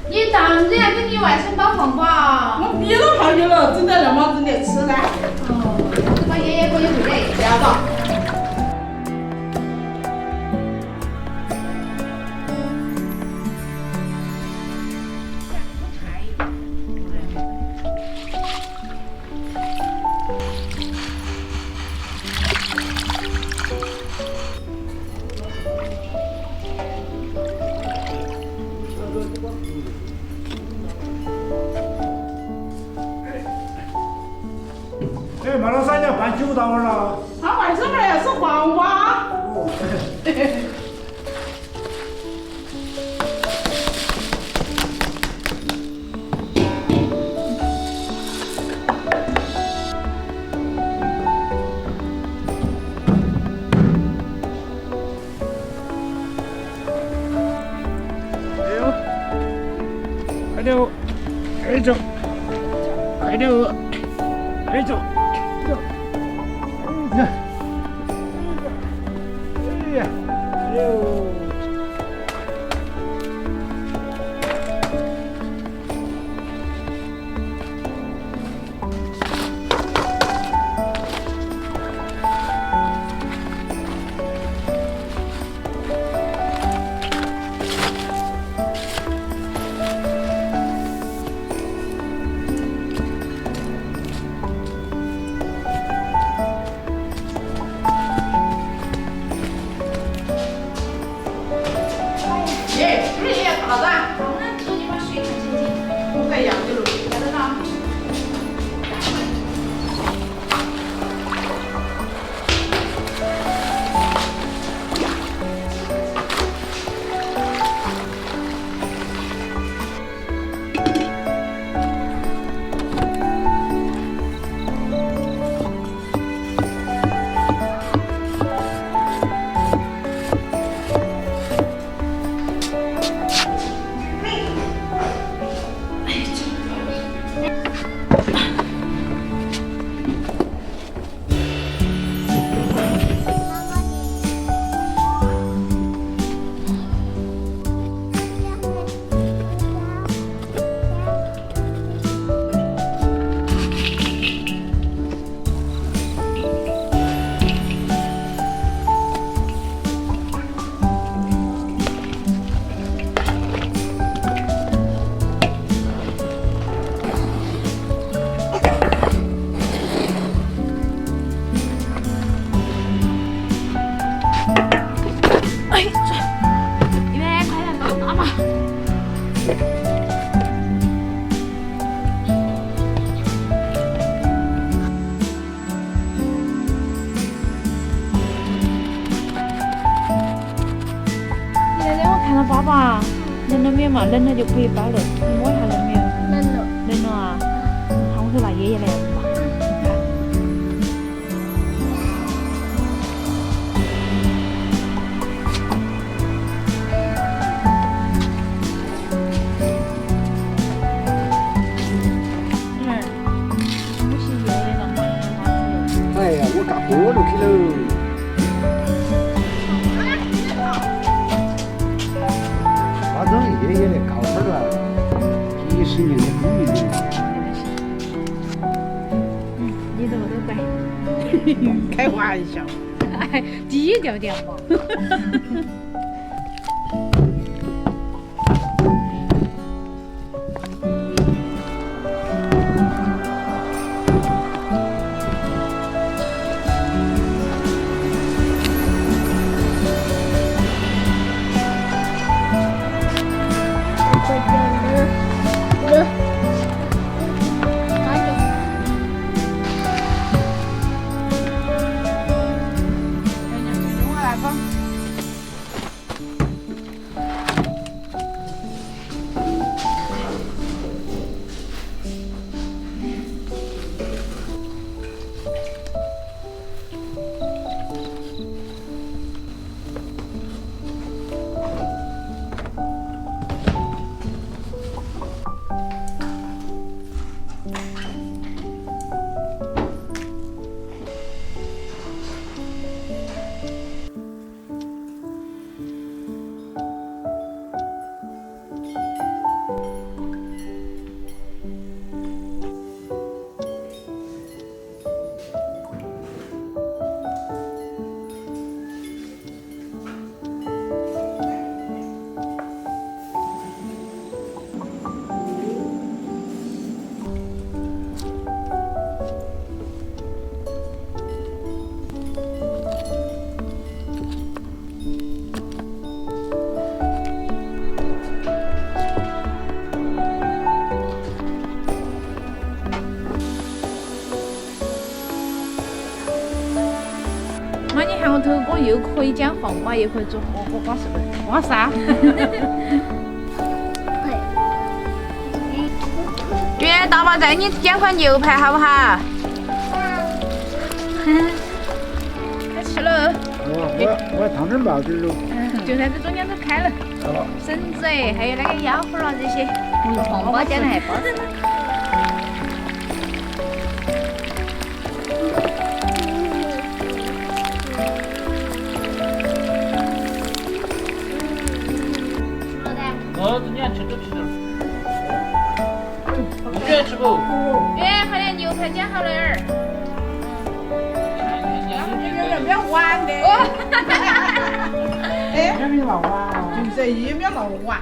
你当然要给你外甥包红包。我憋了好久了，整点那么整点吃呢。哦，这把爷爷过去回来一家吧。哎，马老三你要办酒到晚了。他外甥们要吃黄瓜。哦。哎呦，快点，快走，快点，快走。哎呀，哎呦！爸爸，冷了没有嘛？冷了就可以包了，你摸一下冷没有？冷了。冷了啊！好，我说拿爷爷来嘛。哎呀，我干锅炉去喽！他都是爷爷的高分了，几十年的功力了。你怎么都乖？开玩笑。哎，低调点嘛。又可以讲黄瓜，又可以做火锅瓜，是不是？哇啥？月大宝再给你煎块牛排好不好？开吃了。我烫点冒点肉。韭菜这中间都开了，笋子还有那个腰花啊这些，黄瓜煎的还包着呢。你看吃都吃了。你愿意吃不？月，快点牛排煎好了儿。不要玩的。哎，没闹啊！就是也不要闹玩。